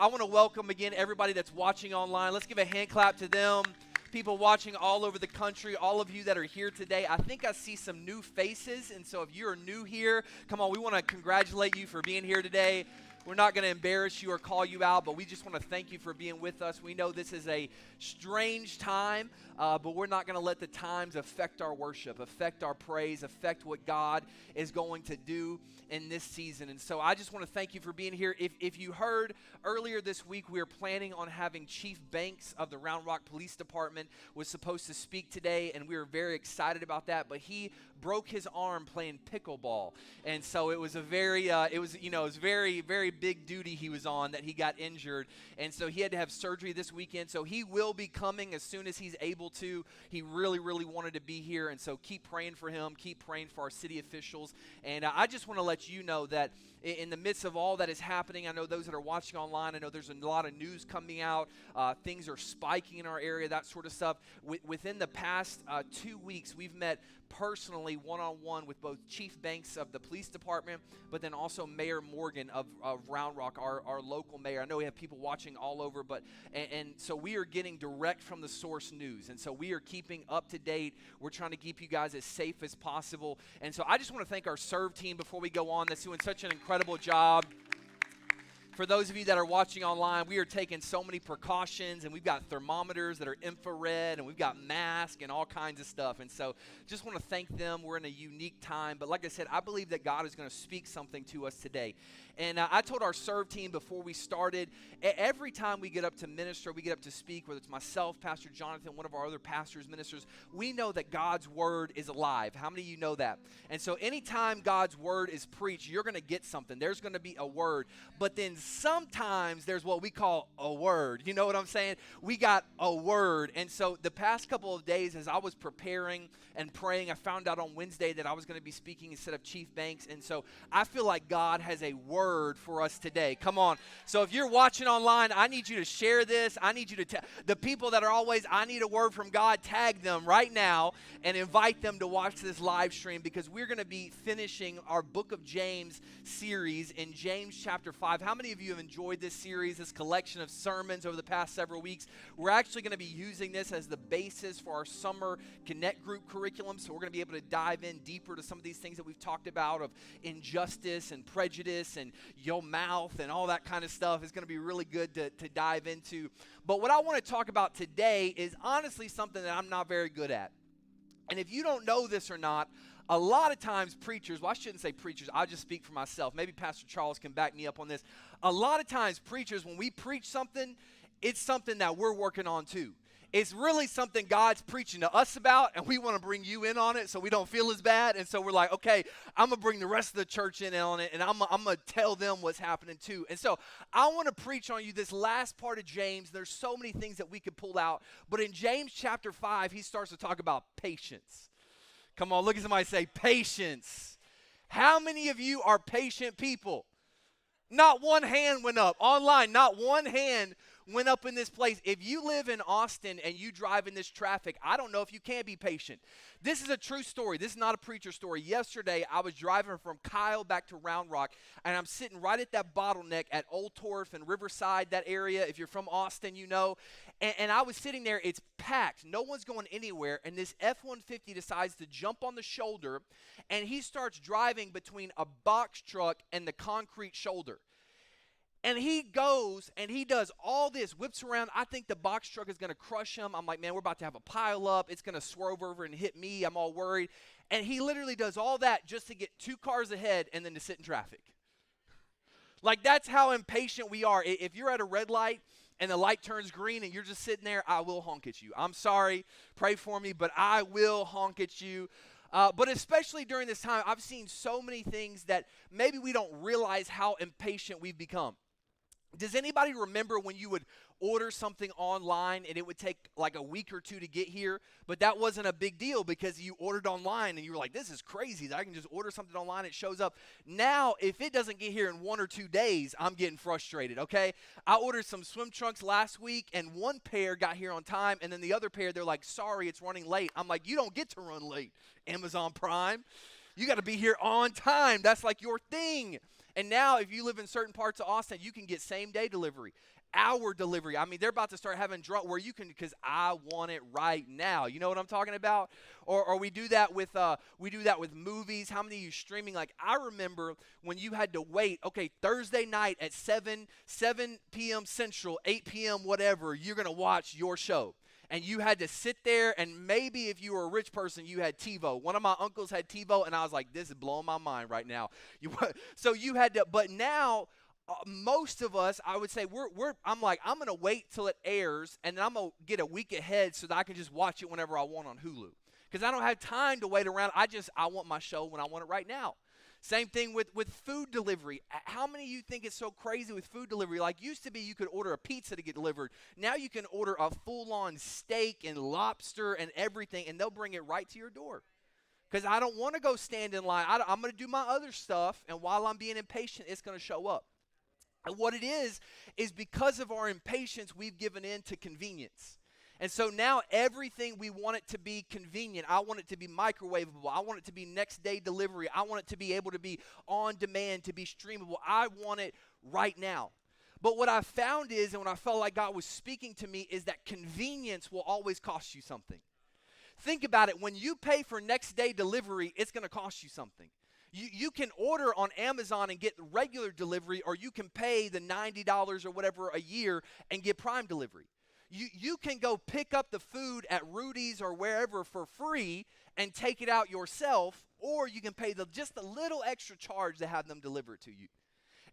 I want to welcome again everybody that's watching online. Let's give a hand clap to them. People watching all over the country, all of you that are here today. I think I see some new faces, and so if you're new here, come on, we want to congratulate you for being here today. We're not going to embarrass you or call you out, but we just want to thank you for being with us. We know this is a strange time, but we're not going to let the times affect our worship, affect our praise, affect what God is going to do in this season. And so I just want to thank you for being here. If you heard earlier this week, we are planning on having Chief Banks of the Round Rock Police Department was supposed to speak today, and we were very excited about that, but he broke his arm playing pickleball. And so it was a very, very big duty he was on that he got injured. And so he had to have surgery this weekend. So he will be coming as soon as he's able to. He really, really wanted to be here. And so keep praying for him. Keep praying for our city officials. And I just want to let you know that in the midst of all that is happening, I know those that are watching online, I know there's a lot of news coming out. Things are spiking in our area, that sort of stuff. Within the past 2 weeks, we've met personally one-on-one with both Chief Banks of the police department, but then also Mayor Morgan of Round Rock, our local mayor. I know we have people watching all over, but and so we are getting direct from the source news, and so we are keeping up to date. We're trying to keep you guys as safe as possible, and so I just want to thank our serve team before we go on that's doing such an incredible job. For those of you that are watching online, we are taking so many precautions, and we've got thermometers that are infrared, and we've got masks and all kinds of stuff. And so just want to thank them. We're in a unique time. But like I said, I believe that God is going to speak something to us today. And I told our serve team before we started, every time we get up to minister, we get up to speak, whether it's myself, Pastor Jonathan, one of our other pastors, ministers, we know that God's word is alive. How many of you know that? And so anytime God's word is preached, you're going to get something. There's going to be a word. But then sometimes there's what we call a word. You know what I'm saying? We got a word. And so the past couple of days as I was preparing and praying, I found out on Wednesday that I was going to be speaking instead of Chief Banks. And so I feel like God has a word for us today. Come on. So if you're watching online, I need you to share this. I need you to the people that are always, I need a word from God, tag them right now and invite them to watch this live stream, because we're going to be finishing our Book of James series in James chapter 5. How many of you have enjoyed this series, this collection of sermons over the past several weeks? We're actually going to be using this as the basis for our summer Connect group curriculum. So we're going to be able to dive in deeper to some of these things that we've talked about of injustice and prejudice and your mouth and all that kind of stuff. Is going to be really good to dive into. But what I want to talk about today is honestly something that I'm not very good at. And if you don't know this or not, a lot of times preachers, well, I shouldn't say preachers, I'll just speak for myself. Maybe Pastor Charles can back me up on this. A lot of times preachers, when we preach something, it's something that we're working on too. It's really something God's preaching to us about, and we want to bring you in on it so we don't feel as bad. And so we're like, okay, I'm going to bring the rest of the church in on it, and I'm going to tell them what's happening too. And so I want to preach on you this last part of James. There's so many things that we could pull out. But in James chapter 5, he starts to talk about patience. Come on, look at somebody say, patience. How many of you are patient people? Not one hand went up. Online, not one hand went up in this place. If you live in Austin and you drive in this traffic, I don't know if you can be patient. This is a true story. This is not a preacher story. Yesterday, I was driving from Kyle back to Round Rock, and I'm sitting right at that bottleneck at Old Torf and Riverside, that area. If you're from Austin, you know. And I was sitting there. It's packed. No one's going anywhere. And this F-150 decides to jump on the shoulder, and he starts driving between a box truck and the concrete shoulder. And he goes and he does all this, whips around. I think the box truck is going to crush him. I'm like, man, we're about to have a pile up. It's going to swerve over and hit me. I'm all worried. And he literally does all that just to get 2 cars ahead and then to sit in traffic. Like, that's how impatient we are. If you're at a red light and the light turns green and you're just sitting there, I will honk at you. I'm sorry. Pray for me, but I will honk at you. But especially during this time, I've seen so many things that maybe we don't realize how impatient we've become. Does anybody remember when you would order something online and it would take like a week or 2 to get here, but that wasn't a big deal because you ordered online and you were like, this is crazy that I can just order something online, it shows up. Now, if it doesn't get here in 1 or 2 days, I'm getting frustrated, okay? I ordered some swim trunks last week and one pair got here on time, and then the other pair, they're like, sorry, it's running late. I'm like, you don't get to run late, Amazon Prime. You got to be here on time. That's like your thing. And now if you live in certain parts of Austin, you can get same day delivery, hour delivery. I mean, they're about to start having where you can, because I want it right now. You know what I'm talking about? Or we do that with movies. How many of you streaming? Like, I remember when you had to wait, okay, Thursday night at 7 p.m. Central, 8 p.m. whatever, you're going to watch your show. And you had to sit there, and maybe if you were a rich person, you had TiVo. One of my uncles had TiVo, and I was like, this is blowing my mind right now. So you had to, but now most of us, I would say, I'm like, I'm going to wait till it airs, and then I'm going to get a week ahead so that I can just watch it whenever I want on Hulu. Because I don't have time to wait around. I want my show when I want it right now. Same thing with food delivery. How many of you think it's so crazy with food delivery? Like, used to be you could order a pizza to get delivered. Now you can order a full-on steak and lobster and everything, and they'll bring it right to your door. Because I don't want to go stand in line. I'm going to do my other stuff, and while I'm being impatient, it's going to show up. And what it is because of our impatience, we've given in to convenience. And so now everything, we want it to be convenient. I want it to be microwavable. I want it to be next day delivery. I want it to be able to be on demand, to be streamable. I want it right now. But what I found is, and what I felt like God was speaking to me, is that convenience will always cost you something. Think about it. When you pay for next day delivery, it's going to cost you something. You can order on Amazon and get regular delivery, or you can pay the $90 or whatever a year and get Prime delivery. You can go pick up the food at Rudy's or wherever for free and take it out yourself, or you can pay just a little extra charge to have them deliver it to you.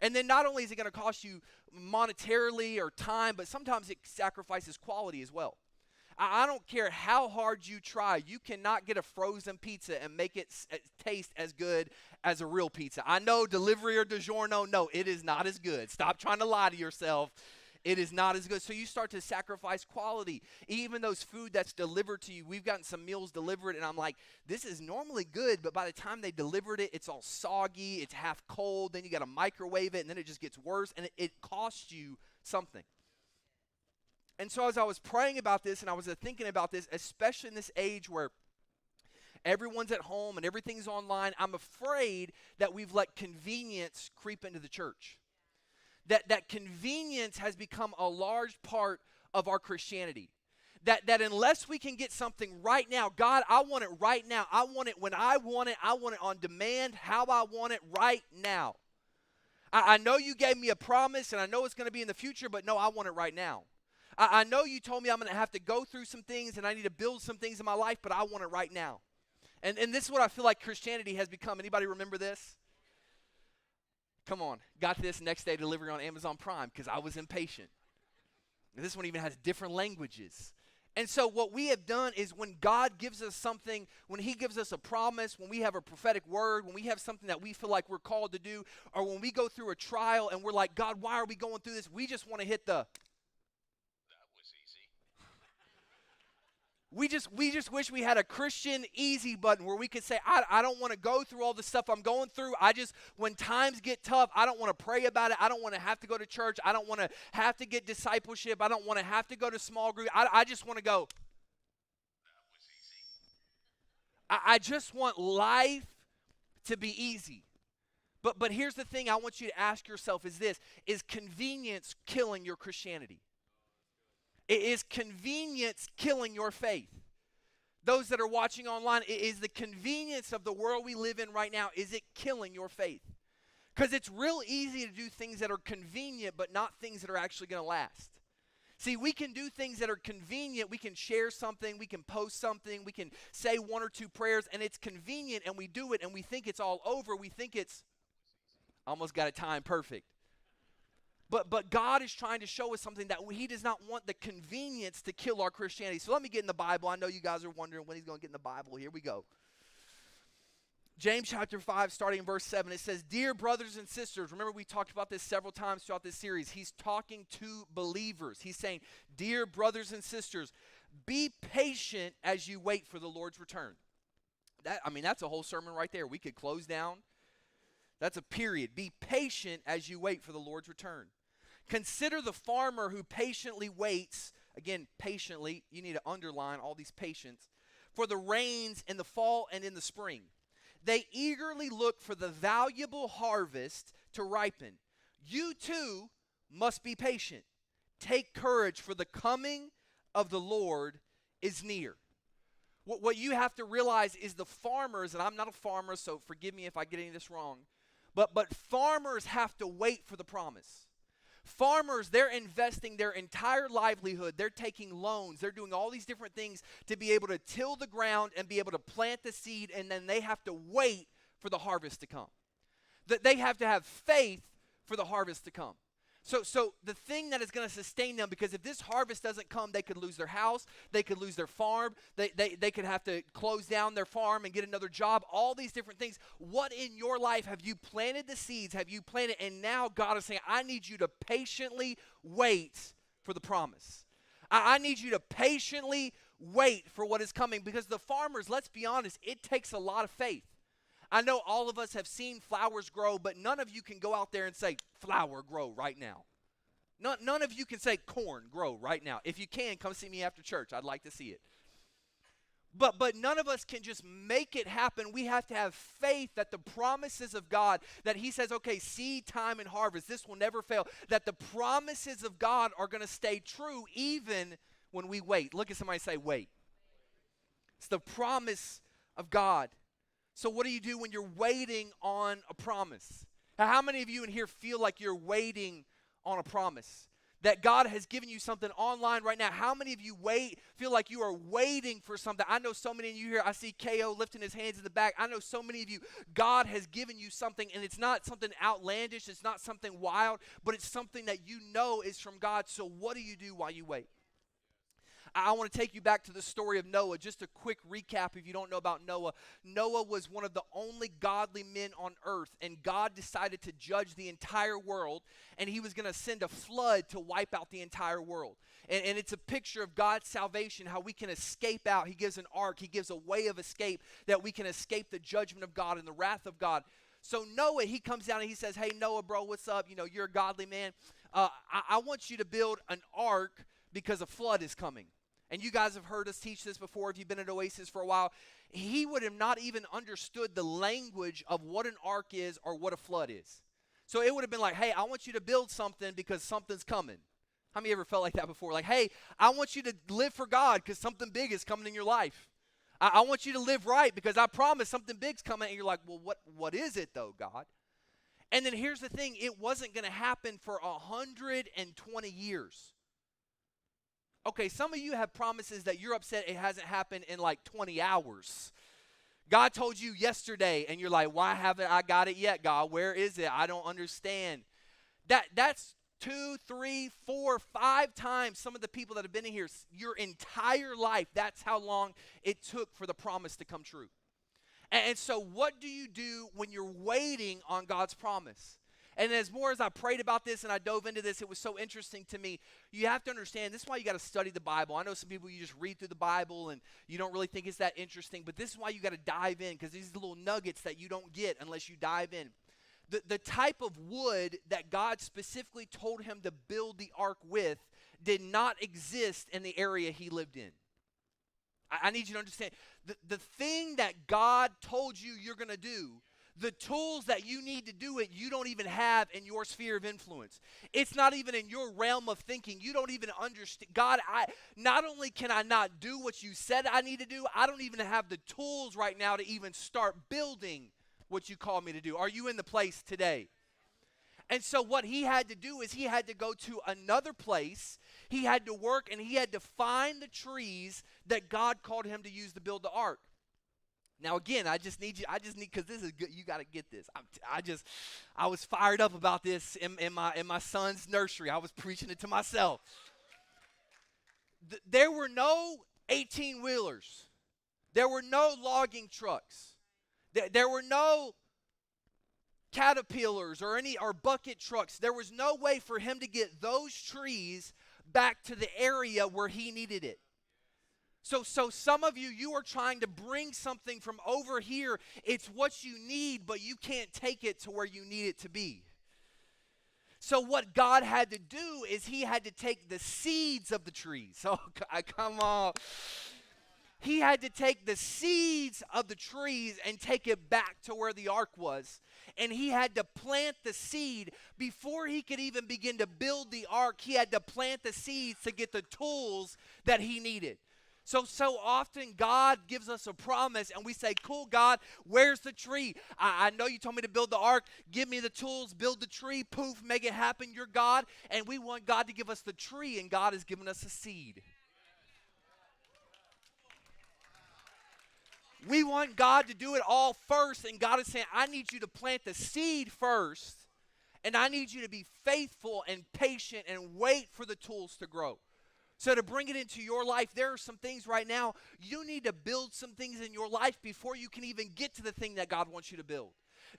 And then not only is it going to cost you monetarily or time, but sometimes it sacrifices quality as well. I don't care how hard you try. You cannot get a frozen pizza and make it taste as good as a real pizza. I know delivery or DiGiorno, no, it is not as good. Stop trying to lie to yourself. It is not as good. So you start to sacrifice quality. Even those food that's delivered to you, we've gotten some meals delivered, and I'm like, this is normally good, but by the time they delivered it, it's all soggy, it's half cold, then you got to microwave it, and then it just gets worse, and it costs you something. And so as I was praying about this, and I was thinking about this, especially in this age where everyone's at home and everything's online, I'm afraid that we've let convenience creep into the church. That convenience has become a large part of our Christianity. That unless we can get something right now, God, I want it right now. I want it when I want it. I want it on demand, how I want it right now. I know you gave me a promise, and I know it's going to be in the future, but no, I want it right now. I know you told me I'm going to have to go through some things, and I need to build some things in my life, but I want it right now. And this is what I feel like Christianity has become. Anybody remember this? Come on, got this next day delivery on Amazon Prime because I was impatient. And this one even has different languages. And so what we have done is when God gives us something, when he gives us a promise, when we have a prophetic word, when we have something that we feel like we're called to do, or when we go through a trial and we're like, God, why are we going through this? We just want to hit the... We just wish we had a Christian easy button where we could say, I don't want to go through all the stuff I'm going through. When times get tough, I don't want to pray about it. I don't want to have to go to church. I don't want to have to get discipleship. I don't want to have to go to small group. I just want to go. I just want life to be easy. But here's the thing I want you to ask yourself is this: is convenience killing your Christianity? Is convenience killing your faith? Those that are watching online, is the convenience of the world we live in right now, is it killing your faith? Because it's real easy to do things that are convenient, but not things that are actually going to last. See, we can do things that are convenient. We can share something. We can post something. We can say one or two prayers, and it's convenient, and we do it, and we think it's all over. We think it's almost got it timed perfect. But God is trying to show us something that he does not want the convenience to kill our Christianity. So let me get in the Bible. I know you guys are wondering when he's going to get in the Bible. Here we go. James chapter 5, starting in verse 7, it says, Dear brothers and sisters, remember we talked about this several times throughout this series. He's talking to believers. He's saying, Dear brothers and sisters, be patient as you wait for the Lord's return. That's a whole sermon right there. We could close down. That's a period. Be patient as you wait for the Lord's return. Consider the farmer who patiently waits, again, patiently, you need to underline all these patience, for the rains in the fall and in the spring. They eagerly look for the valuable harvest to ripen. You too must be patient. Take courage, for the coming of the Lord is near. What you have to realize is the farmers, and I'm not a farmer, so forgive me if I get any of this wrong, but farmers have to wait for the promise. Farmers, they're investing their entire livelihood. They're taking loans. They're doing all these different things to be able to till the ground and be able to plant the seed, and then they have to wait for the harvest to come. That they have to have faith for the harvest to come. So the thing that is going to sustain them, because if this harvest doesn't come, they could lose their house, they could lose their farm, they could have to close down their farm and get another job, all these different things. What in your life have you planted the seeds, have you planted, and now God is saying, I need you to patiently wait for the promise. I need you to patiently wait for what is coming, because the farmers, let's be honest, it takes a lot of faith. I know all of us have seen flowers grow, but none of you can go out there and say, flower grow right now. None of you can say corn grow right now. If you can, come see me after church. I'd like to see it. But none of us can just make it happen. We have to have faith that the promises of God, that he says, okay, seed time and harvest, this will never fail, that the promises of God are going to stay true even when we wait. Look at somebody say, wait. It's the promise of God. So what do you do when you're waiting on a promise? Now, how many of you in here feel like you're waiting on a promise? That God has given you something online right now. How many of you feel like you are waiting for something? I know so many of you here. I see KO lifting his hands in the back. I know so many of you, God has given you something, and it's not something outlandish. It's not something wild, but it's something that you know is from God. So what do you do while you wait? I want to take you back to the story of Noah. Just a quick recap if you don't know about Noah. Noah was one of the only godly men on earth, and God decided to judge the entire world, and he was going to send a flood to wipe out the entire world. And it's a picture of God's salvation, how we can escape out. He gives an ark. He gives a way of escape that we can escape the judgment of God and the wrath of God. So Noah, he comes down and he says, hey, Noah, bro, what's up? You know, you're a godly man. I want you to build an ark because a flood is coming. And you guys have heard us teach this before if you've been at Oasis for a while. He would have not even understood the language of what an ark is or what a flood is. So it would have been like, hey, I want you to build something because something's coming. How many ever felt like that before? Like, hey, I want you to live for God because something big is coming in your life. I want you to live right because I promise something big's coming. And you're like, well, what is it though, God? And then here's the thing. It wasn't going to happen for 120 years. Okay, some of you have promises that you're upset it hasn't happened in like 20 hours. God told you yesterday, and you're like, why haven't I got it yet, God? Where is it? I don't understand. That's 2, 3, 4, 5 times some of the people that have been in here, your entire life, that's how long it took for the promise to come true. And so what do you do when you're waiting on God's promise? And as more as I prayed about this and I dove into this, it was so interesting to me. You have to understand, this is why you got to study the Bible. I know some people, you just read through the Bible and you don't really think it's that interesting, but this is why you got to dive in, because these are the little nuggets that you don't get unless you dive in. The type of wood that God specifically told him to build the ark with did not exist in the area he lived in. I need you to understand, the thing that God told you you're going to do, the tools that you need to do it, you don't even have in your sphere of influence. It's not even in your realm of thinking. You don't even understand. God, not only can I not do what you said I need to do, I don't even have the tools right now to even start building what you call me to do. Are you in the place today? And so what he had to do is he had to go to another place. He had to work and he had to find the trees that God called him to use to build the ark. Now again, I just need, because this is good, you got to get this. I was fired up about this in my son's nursery. I was preaching it to myself. There were no 18-wheelers. There were no logging trucks. There were no caterpillars or bucket trucks. There was no way for him to get those trees back to the area where he needed it. So some of you are trying to bring something from over here. It's what you need, but you can't take it to where you need it to be. So what God had to do is he had to take the seeds of the trees. Oh, come on. He had to take the seeds of the trees and take it back to where the ark was. and he had to plant the seed before he could even begin to build the ark. He had to plant the seeds to get the tools that he needed. So often God gives us a promise and we say, cool, God, where's the tree? I know you told me to build the ark. Give me the tools, build the tree, poof, make it happen. You're God. And we want God to give us the tree, and God has given us a seed. We want God to do it all first, and God is saying, I need you to plant the seed first, and I need you to be faithful and patient and wait for the tools to grow. So to bring it into your life, there are some things right now, you need to build some things in your life before you can even get to the thing that God wants you to build.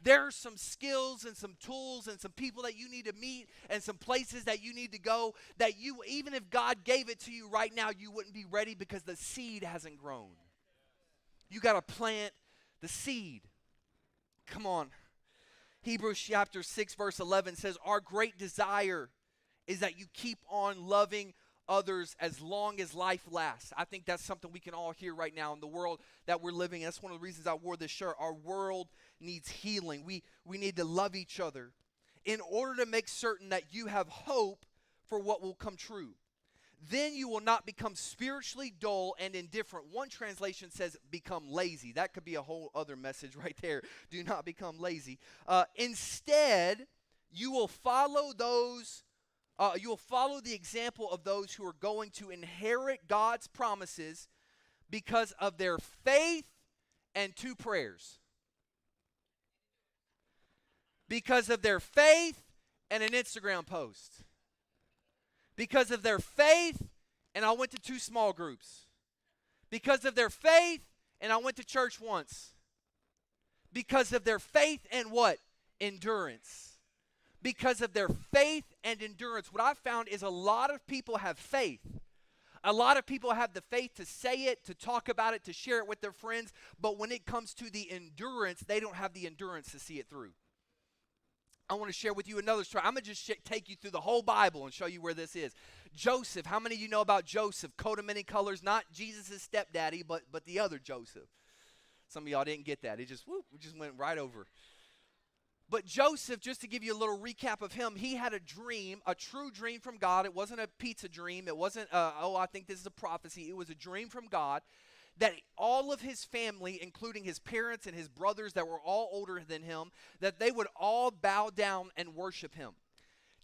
There are some skills and some tools and some people that you need to meet and some places that you need to go that you, even if God gave it to you right now, you wouldn't be ready because the seed hasn't grown. You got to plant the seed. Come on. Hebrews chapter 6 verse 11 says, our great desire is that you keep on loving others as long as life lasts. I think that's something we can all hear right now in the world that we're living in. That's one of the reasons I wore this shirt. Our world needs healing. We need to love each other in order to make certain that you have hope for what will come true. Then you will not become spiritually dull and indifferent. One translation says become lazy. That could be a whole other message right there. Do not become lazy. Instead, you will follow the example of those who are going to inherit God's promises because of their faith and 2 prayers. Because of their faith and an Instagram post. Because of their faith, and I went to 2 small groups. Because of their faith, and I went to church once. Because of their faith and what? Endurance. Because of their faith and endurance. What I've found is a lot of people have faith. A lot of people have the faith to say it, to talk about it, to share it with their friends. But when it comes to the endurance, they don't have the endurance to see it through. I want to share with you another story. I'm going to just take you through the whole Bible and show you where this is. Joseph, how many of you know about Joseph? Coat of many colors, not Jesus' stepdaddy, but the other Joseph. Some of y'all didn't get that. It just went right over. But Joseph, just to give you a little recap of him, he had a dream, a true dream from God. It wasn't a pizza dream. It wasn't, I think this is a prophecy. It was a dream from God that all of his family, including his parents and his brothers that were all older than him, that they would all bow down and worship him.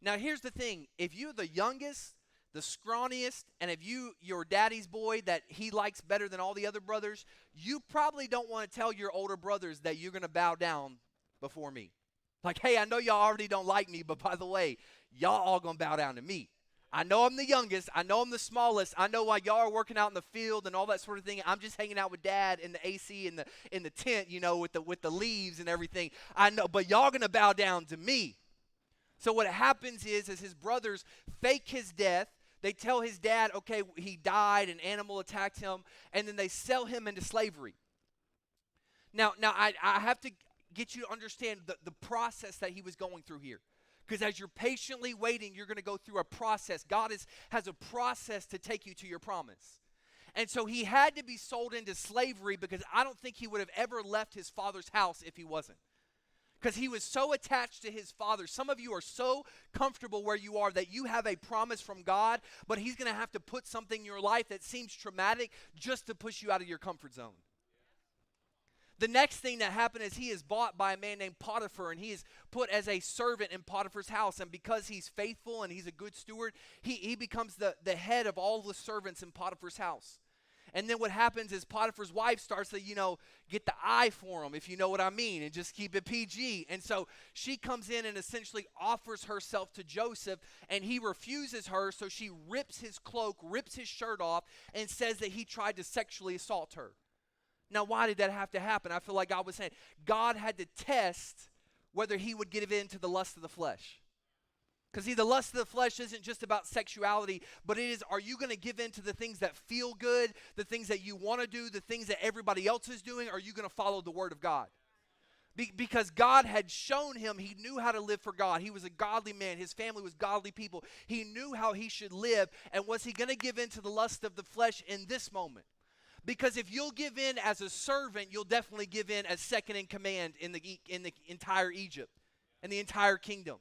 Now, here's the thing. If you're the youngest, the scrawniest, and if your daddy's boy that he likes better than all the other brothers, you probably don't want to tell your older brothers that you're going to bow down before me. Like, hey, I know y'all already don't like me, but by the way, y'all all going to bow down to me. I know I'm the youngest. I know I'm the smallest. I know while y'all are working out in the field and all that sort of thing, I'm just hanging out with Dad in the AC in the tent, with the leaves and everything. I know, but y'all going to bow down to me. So what happens is his brothers fake his death. They tell his dad, okay, he died, an animal attacked him, and then they sell him into slavery. Now I have to get you to understand the process that he was going through here. Because as you're patiently waiting, you're going to go through a process. God has a process to take you to your promise. And so he had to be sold into slavery because I don't think he would have ever left his father's house if he wasn't. Because he was so attached to his father. Some of you are so comfortable where you are that you have a promise from God, but he's going to have to put something in your life that seems traumatic just to push you out of your comfort zone. The next thing that happened is he is bought by a man named Potiphar, and he is put as a servant in Potiphar's house. And because he's faithful and he's a good steward, he becomes the head of all the servants in Potiphar's house. And then what happens is Potiphar's wife starts to, get the eye for him, if you know what I mean, and just keep it PG. And so she comes in and essentially offers herself to Joseph, and he refuses her, so she rips his cloak, rips his shirt off, and says that he tried to sexually assault her. Now, why did that have to happen? I feel like God was saying God had to test whether he would give in to the lust of the flesh. Because the lust of the flesh isn't just about sexuality, but it is, are you going to give in to the things that feel good, the things that you want to do, the things that everybody else is doing? Or are you going to follow the word of God? Because God had shown him he knew how to live for God. He was a godly man. His family was godly people. He knew how he should live. And was he going to give in to the lust of the flesh in this moment? Because if you'll give in as a servant, you'll definitely give in as second in command in the entire Egypt and the entire kingdom.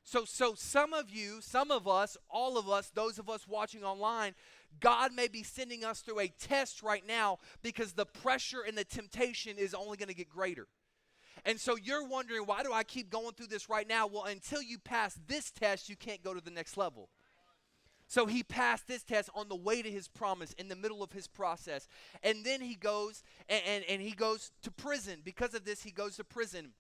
So some of you, some of us, all of us, those of us watching online, God may be sending us through a test right now because the pressure and the temptation is only going to get greater. And so you're wondering, why do I keep going through this right now? Well, until you pass this test, you can't go to the next level. So he passed this test on the way to his promise, in the middle of his process. And then he goes and he goes to prison. Because of this, he goes to prison.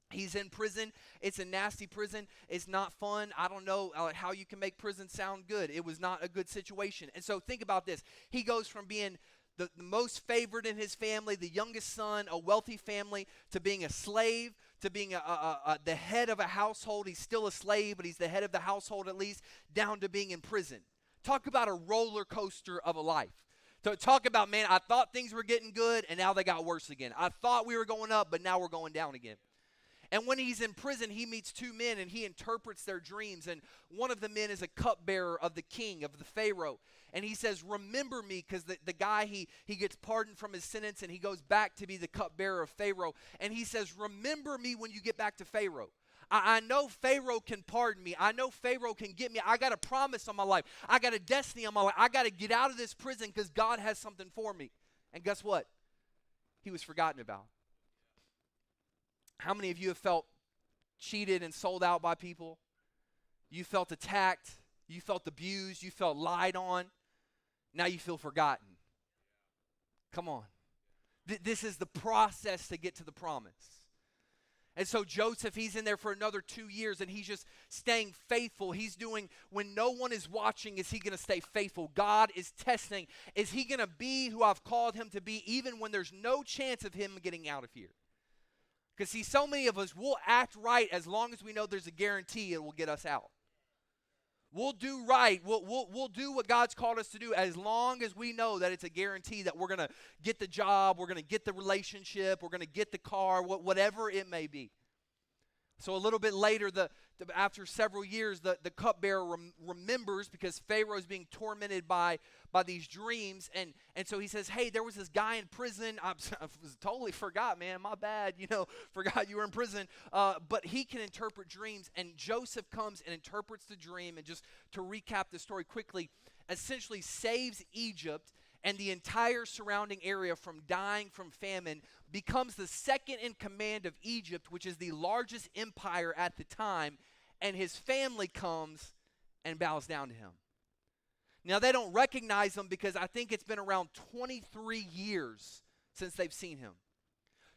He's in prison. It's a nasty prison. It's not fun. I don't know how you can make prison sound good. It was not a good situation. And so think about this. He goes from being the most favored in his family, the youngest son, a wealthy family, to being a slave, to being the head of a household. He's still a slave, but he's the head of the household at least, down to being in prison. Talk about a roller coaster of a life. So talk about, man, I thought things were getting good, and now they got worse again. I thought we were going up, but now we're going down again. And when he's in prison, he meets two men, and he interprets their dreams. And one of the men is a cupbearer of the king, of the Pharaoh. And he says, remember me, because the guy, he gets pardoned from his sentence, and he goes back to be the cupbearer of Pharaoh. And he says, remember me when you get back to Pharaoh. I know Pharaoh can pardon me. I know Pharaoh can get me. I got a promise on my life. I got a destiny on my life. I got to get out of this prison because God has something for me. And guess what? He was forgotten about. How many of you have felt cheated and sold out by people? You felt attacked. You felt abused. You felt lied on. Now you feel forgotten. Come on. This is the process to get to the promise. And so Joseph, he's in there for another 2 years, and he's just staying faithful. He's doing, when no one is watching, is he going to stay faithful? God is testing. Is he going to be who I've called him to be, even when there's no chance of him getting out of here? Because see, so many of us will act right as long as we know there's a guarantee it will get us out. We'll do right. We'll do what God's called us to do as long as we know that it's a guarantee that we're going to get the job, we're going to get the relationship, we're going to get the car, whatever it may be. So a little bit later, after several years, the cupbearer remembers, because Pharaoh is being tormented by these dreams. And so he says, hey, there was this guy in prison. I totally forgot, man. My bad. Forgot you were in prison. But he can interpret dreams. And Joseph comes and interprets the dream. And just to recap the story quickly, essentially saves Egypt and the entire surrounding area from dying from famine, becomes the second in command of Egypt, which is the largest empire at the time, and his family comes and bows down to him. Now, they don't recognize him because I think it's been around 23 years since they've seen him.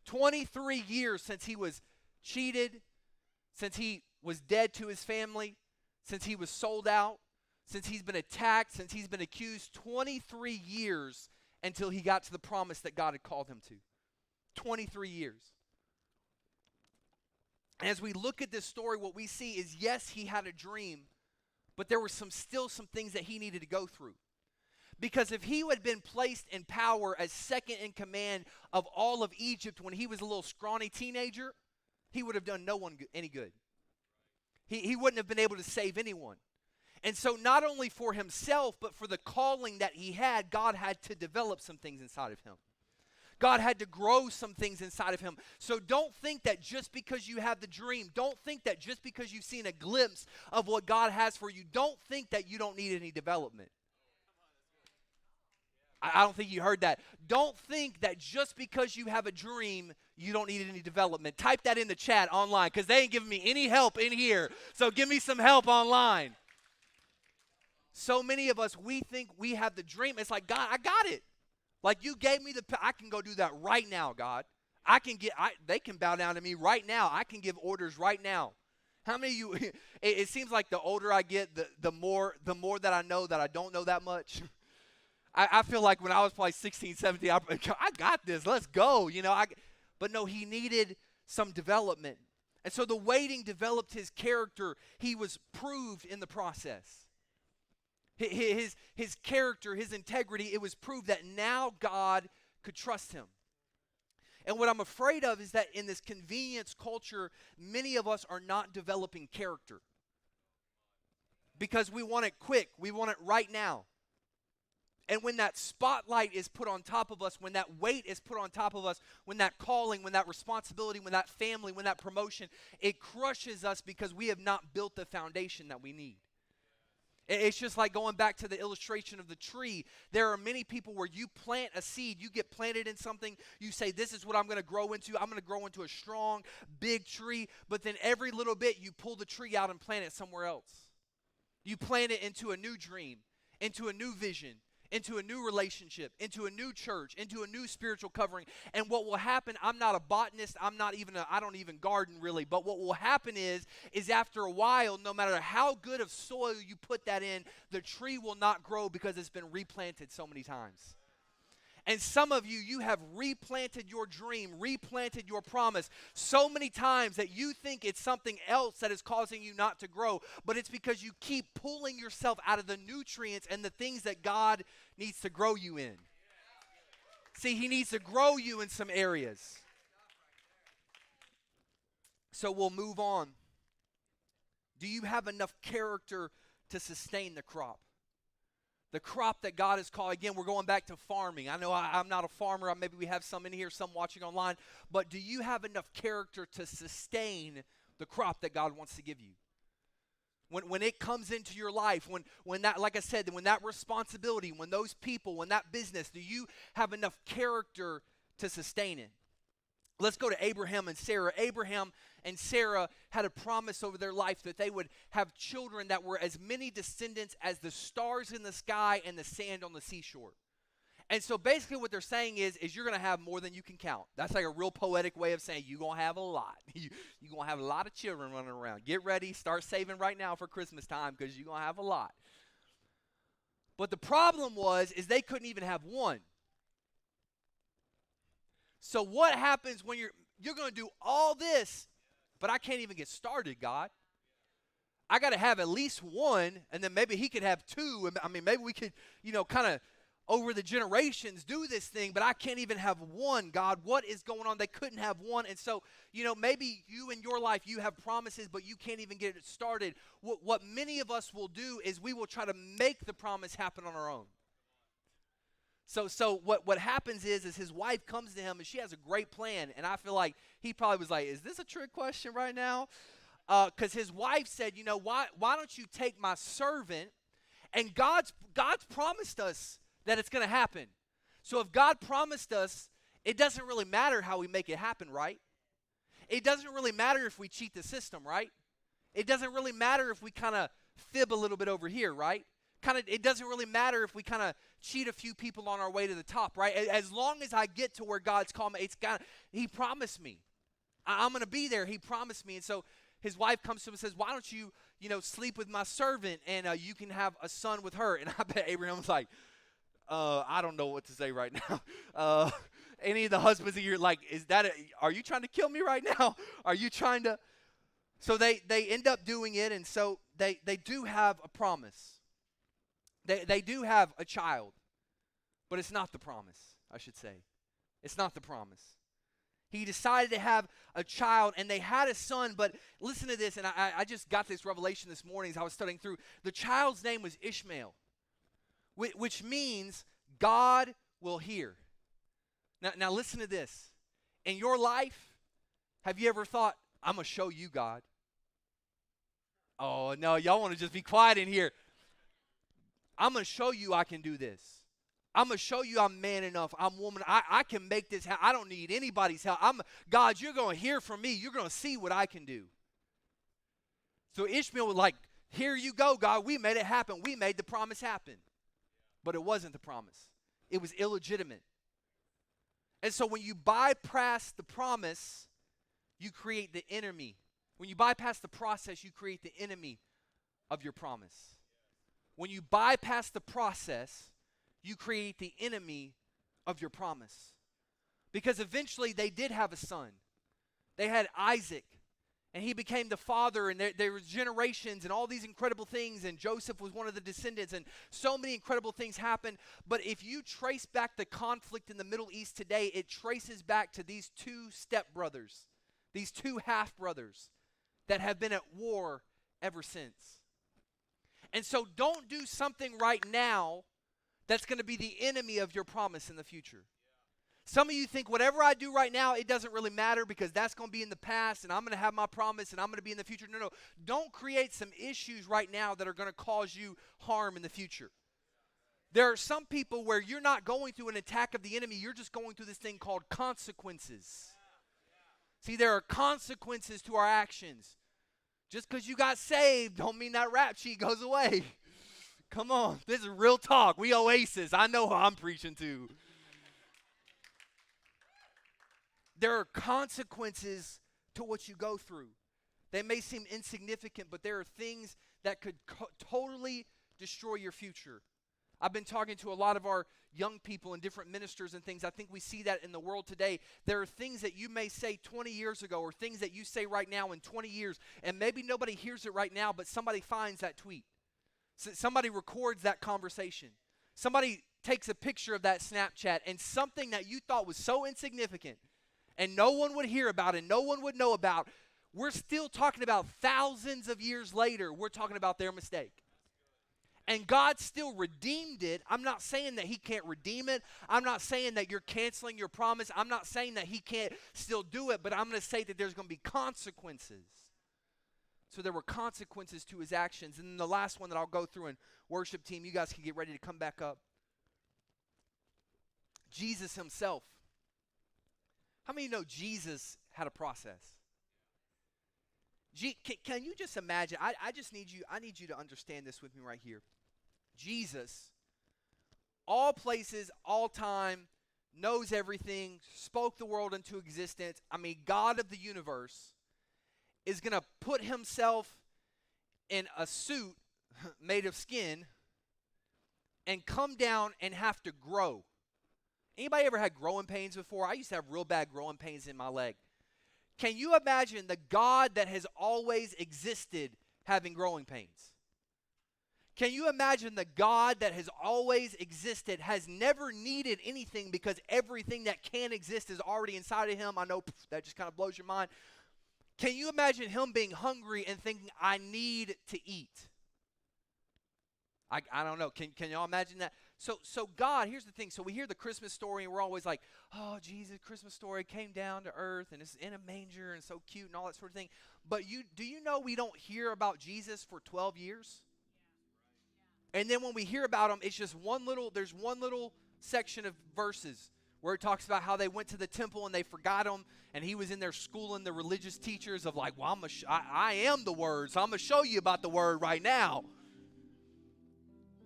23 years since he was cheated, since he was dead to his family, since he was sold out, since he's been attacked, since he's been accused. 23 years until he got to the promise that God had called him to. 23 years. And as we look at this story, what we see is, yes, he had a dream, but there were still some things that he needed to go through. Because if he had been placed in power as second in command of all of Egypt when he was a little scrawny teenager, he would have done no one any good. He wouldn't have been able to save anyone. And so not only for himself, but for the calling that he had, God had to develop some things inside of him. God had to grow some things inside of him. So don't think that just because you have the dream, don't think that just because you've seen a glimpse of what God has for you, don't think that you don't need any development. I don't think you heard that. Don't think that just because you have a dream, you don't need any development. Type that in the chat online, because they ain't giving me any help in here. So give me some help online. So many of us, we think we have the dream. It's like, God, I got it. Like, you gave me I can go do that right now, God. They can bow down to me right now. I can give orders right now. How many of you, it seems like the older I get, the more that I know that I don't know that much. I feel like when I was probably 16, 17, I got this, let's go, but no, he needed some development. And so the waiting developed his character. He was proved in the process. His character, his integrity, it was proved that now God could trust him. And what I'm afraid of is that in this convenience culture, many of us are not developing character. Because we want it quick. We want it right now. And when that spotlight is put on top of us, when that weight is put on top of us, when that calling, when that responsibility, when that family, when that promotion, it crushes us because we have not built the foundation that we need. It's just like going back to the illustration of the tree. There are many people where you plant a seed, you get planted in something, you say, this is what I'm going to grow into. I'm going to grow into a strong, big tree. But then every little bit, you pull the tree out and plant it somewhere else. You plant it into a new dream, into a new vision, into a new relationship, into a new church, into a new spiritual covering. And what will happen, I'm not a botanist, I don't even garden really, but what will happen is after a while, no matter how good of soil you put that in, the tree will not grow because it's been replanted so many times. And some of you, you have replanted your dream, replanted your promise so many times that you think it's something else that is causing you not to grow. But it's because you keep pulling yourself out of the nutrients and the things that God needs to grow you in. See, He needs to grow you in some areas. So we'll move on. Do you have enough character to sustain the crop? The crop that God has called. Again, we're going back to farming. I know I'm not a farmer. Maybe we have some in here, some watching online. But do you have enough character to sustain the crop that God wants to give you? When it comes into your life, when that, like I said, when that responsibility, when those people, when that business, do you have enough character to sustain it? Let's go to Abraham and Sarah. Abraham and Sarah had a promise over their life that they would have children that were as many descendants as the stars in the sky and the sand on the seashore. And so basically what they're saying is you're going to have more than you can count. That's like a real poetic way of saying you're going to have a lot. You're going to have a lot of children running around. Get ready. Start saving right now for Christmas time because you're going to have a lot. But the problem is they couldn't even have one. So what happens when you're going to do all this, but I can't even get started, God? I got to have at least one, and then maybe He could have two. I mean, maybe we could, kind of over the generations do this thing, but I can't even have one, God. What is going on? They couldn't have one. And so, maybe you in your life, you have promises, but you can't even get it started. What many of us will do is we will try to make the promise happen on our own. So what happens is his wife comes to him and she has a great plan. And I feel like he probably was like, is this a trick question right now? Because his wife said, why don't you take my servant? And God's promised us that it's going to happen. So if God promised us, it doesn't really matter how we make it happen, right? It doesn't really matter if we cheat the system, right? It doesn't really matter if we kind of fib a little bit over here, right? It doesn't really matter if we kind of cheat a few people on our way to the top, right? As long as I get to where God's called me, He promised me. I'm going to be there. He promised me. And so his wife comes to him and says, why don't you, sleep with my servant and you can have a son with her? And I bet Abraham was like, I don't know what to say right now. Any of the husbands that you're like, are you trying to kill me right now? Are you trying to? So they end up doing it. And so they do have a promise. They do have a child, but it's not the promise, I should say. It's not the promise. He decided to have a child, and they had a son, but listen to this, and I just got this revelation this morning as I was studying through. The child's name was Ishmael, which means God will hear. Now listen to this. In your life, have you ever thought, I'm going to show you God? Oh, no, y'all want to just be quiet in here. I'm going to show you I can do this. I'm going to show you I'm man enough. I'm woman. I can make this happen. I don't need anybody's help. God, you're going to hear from me. You're going to see what I can do. So Ishmael was like, here you go, God. We made it happen. We made the promise happen. But it wasn't the promise. It was illegitimate. And so when you bypass the promise, you create the enemy. When you bypass the process, you create the enemy of your promise. When you bypass the process, you create the enemy of your promise. Because eventually they did have a son. They had Isaac, and he became the father, and there were generations and all these incredible things, and Joseph was one of the descendants, and so many incredible things happened. But if you trace back the conflict in the Middle East today, it traces back to these two stepbrothers, these two half-brothers that have been at war ever since. And so don't do something right now that's going to be the enemy of your promise in the future. Some of you think whatever I do right now, it doesn't really matter because that's going to be in the past and I'm going to have my promise and I'm going to be in the future. No. Don't create some issues right now that are going to cause you harm in the future. There are some people where you're not going through an attack of the enemy. You're just going through this thing called consequences. See, there are consequences to our actions. Just because you got saved don't mean that rap sheet goes away. Come on. This is real talk. We Oasis. I know who I'm preaching to. There are consequences to what you go through. They may seem insignificant, but there are things that could totally destroy your future. I've been talking to a lot of our young people and different ministers and things. I think we see that in the world today. There are things that you may say 20 years ago or things that you say right now in 20 years, and maybe nobody hears it right now, but somebody finds that tweet. Somebody records that conversation. Somebody takes a picture of that Snapchat, and something that you thought was so insignificant and no one would hear about and no one would know about, we're still talking about thousands of years later, we're talking about their mistake. And God still redeemed it. I'm not saying that he can't redeem it. I'm not saying that you're canceling your promise. I'm not saying that he can't still do it, but I'm going to say that there's going to be consequences. So there were consequences to his actions. And then the last one that I'll go through, and worship team, you guys can get ready to come back up. Jesus himself. How many know Jesus had a process? Can you just imagine? I need you to understand this with me right here. Jesus, all places, all time, knows everything, spoke the world into existence. I mean, God of the universe is going to put himself in a suit made of skin and come down and have to grow. Anybody ever had growing pains before? I used to have real bad growing pains in my leg. Can you imagine the God that has always existed having growing pains? Can you imagine the God that has always existed has never needed anything because everything that can exist is already inside of him? I know that just kind of blows your mind. Can you imagine him being hungry and thinking, I need to eat? I don't know. Can y'all imagine that? So God, here's the thing. So we hear the Christmas story and we're always like, oh, Jesus, Christmas story came down to earth and it's in a manger and so cute and all that sort of thing. But do you know we don't hear about Jesus for 12 years? And then when we hear about him, it's just there's one little section of verses where it talks about how they went to the temple and they forgot him and he was in there schooling the religious teachers of like, well, I am the word, so I'm going to show you about the word right now.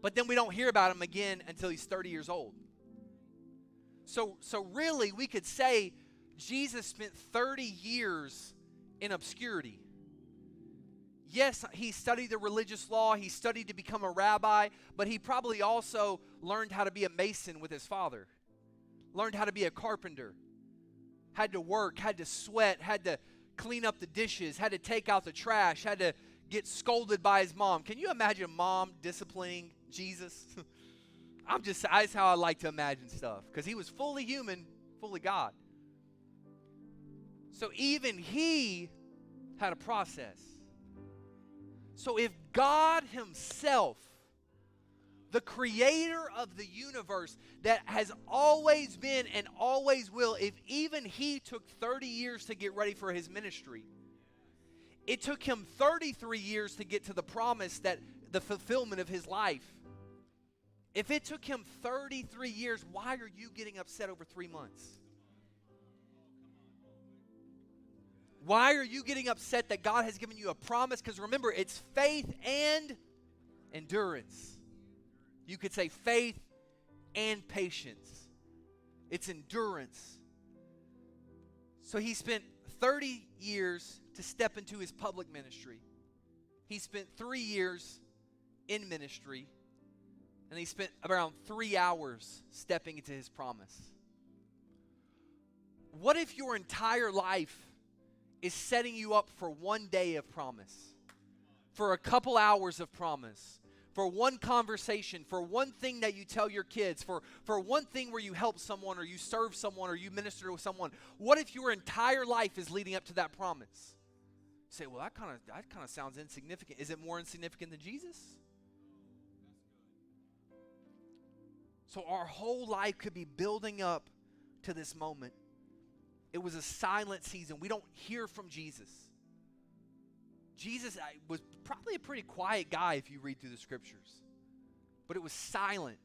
But then we don't hear about him again until he's 30 years old. So really, we could say Jesus spent 30 years in obscurity. Yes, he studied the religious law. He studied to become a rabbi. But he probably also learned how to be a mason with his father. Learned how to be a carpenter. Had to work, had to sweat, had to clean up the dishes, had to take out the trash, had to get scolded by his mom. Can you imagine mom disciplining Jesus? That's how I like to imagine stuff. Because he was fully human, fully God. So even he had a process. So if God himself, the creator of the universe that has always been and always will, if even he took 30 years to get ready for his ministry, it took him 33 years to get to the promise, that the fulfillment of his life. If it took him 33 years, why are you getting upset over 3 months? Why are you getting upset that God has given you a promise? Because remember, it's faith and endurance. You could say faith and patience. It's endurance. So he spent 30 years to step into his public ministry. He spent 3 years in ministry. And he spent around 3 hours stepping into his promise. What if your entire life is setting you up for one day of promise? For a couple hours of promise? For one conversation? For one thing that you tell your kids? For one thing where you help someone or you serve someone or you minister to someone? What if your entire life is leading up to that promise? You say, well, that kind of sounds insignificant. Is it more insignificant than Jesus? So our whole life could be building up to this moment. It was a silent season. We don't hear from Jesus. Jesus was probably a pretty quiet guy if you read through the scriptures. But it was silent.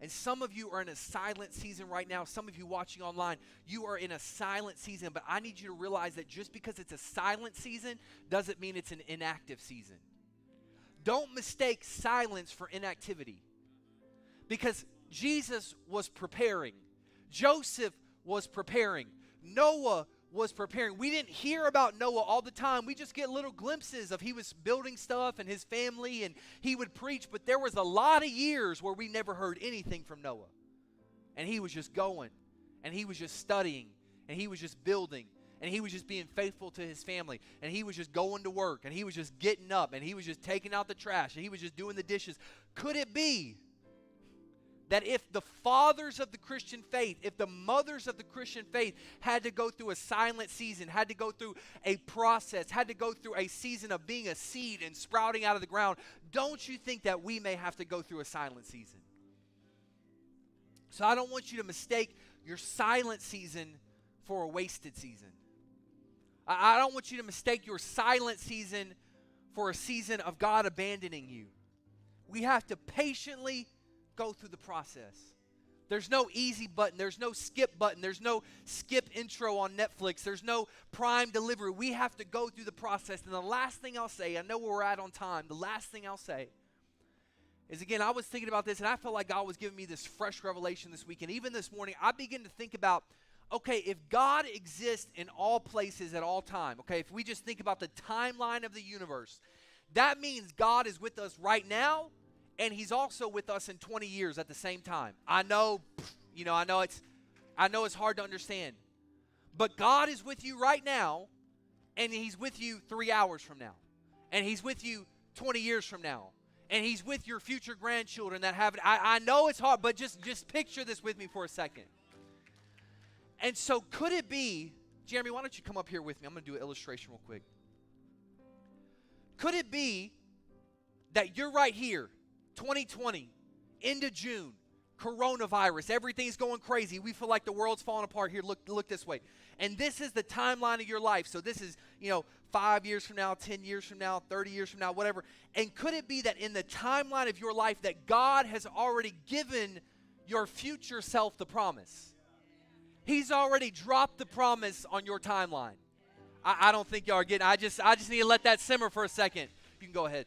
And some of you are in a silent season right now. Some of you watching online, you are in a silent season. But I need you to realize that just because it's a silent season doesn't mean it's an inactive season. Don't mistake silence for inactivity. Because Jesus was preparing. Joseph was preparing. Noah was preparing. We didn't hear about Noah all the time. We just get little glimpses of he was building stuff and his family and he would preach. But there was a lot of years where we never heard anything from Noah. And he was just going. And he was just studying. And he was just building. And he was just being faithful to his family. And he was just going to work. And he was just getting up. And he was just taking out the trash. And he was just doing the dishes. Could it be that if the fathers of the Christian faith, if the mothers of the Christian faith had to go through a silent season, had to go through a process, had to go through a season of being a seed and sprouting out of the ground, don't you think that we may have to go through a silent season? So I don't want you to mistake your silent season for a wasted season. I don't want you to mistake your silent season for a season of God abandoning you. We have to patiently go through the process. There's no easy button. There's no skip button. There's no skip intro on Netflix. There's no Prime delivery. We have to go through the process. And the last thing I'll say, I know where we're at on time. The last thing I'll say is, again, I was thinking about this, and I felt like God was giving me this fresh revelation this week. And even this morning, I began to think about, okay, if God exists in all places at all time, okay, if we just think about the timeline of the universe, that means God is with us right now, and he's also with us in 20 years at the same time. I know it's hard to understand. But God is with you right now, and he's with you 3 hours from now. And he's with you 20 years from now. And he's with your future grandchildren that have it. I know it's hard, but just picture this with me for a second. And so could it be, Jeremy, why don't you come up here with me? I'm going to do an illustration real quick. Could it be that you're right here, 2020, into June, coronavirus, everything's going crazy. We feel like the world's falling apart. Here, look this way. And this is the timeline of your life. So this is, 5 years from now, 10 years from now, 30 years from now, whatever. And could it be that in the timeline of your life that God has already given your future self the promise? He's already dropped the promise on your timeline. I don't think y'all are getting, I just need to let that simmer for a second. You can go ahead.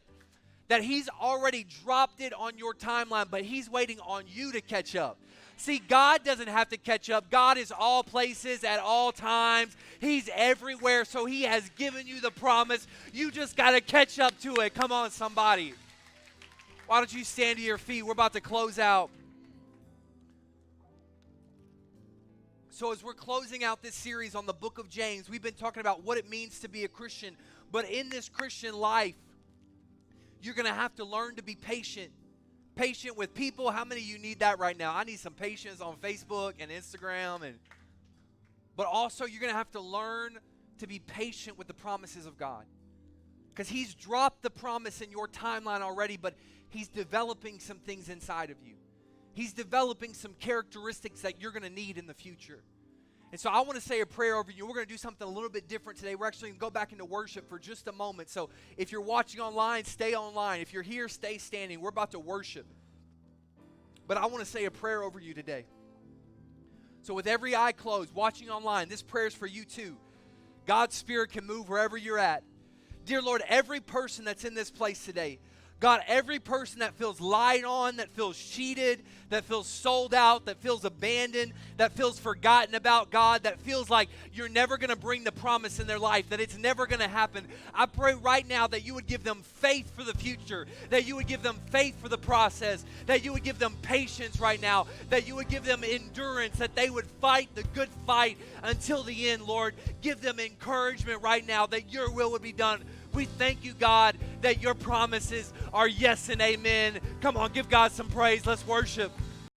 That he's already dropped it on your timeline, but he's waiting on you to catch up. See, God doesn't have to catch up. God is all places at all times. He's everywhere, so he has given you the promise. You just got to catch up to it. Come on, somebody. Why don't you stand to your feet? We're about to close out. So as we're closing out this series on the book of James, we've been talking about what it means to be a Christian. But in this Christian life, you're going to have to learn to be patient. Patient with people. How many of you need that right now? I need some patience on Facebook and Instagram. But also, you're going to have to learn to be patient with the promises of God. Because he's dropped the promise in your timeline already, but he's developing some things inside of you. He's developing some characteristics that you're going to need in the future. And so I want to say a prayer over you. We're going to do something a little bit different today. We're actually going to go back into worship for just a moment. So if you're watching online, stay online. If you're here, stay standing. We're about to worship. But I want to say a prayer over you today. So with every eye closed, watching online, this prayer is for you too. God's Spirit can move wherever you're at. Dear Lord, every person that's in this place today, God, every person that feels lied on, that feels cheated, that feels sold out, that feels abandoned, that feels forgotten about, God, that feels like you're never going to bring the promise in their life, that it's never going to happen. I pray right now that you would give them faith for the future, that you would give them faith for the process, that you would give them patience right now, that you would give them endurance, that they would fight the good fight until the end, Lord. Give them encouragement right now that your will would be done. We thank you, God, that your promises are yes and amen. Come on, give God some praise. Let's worship.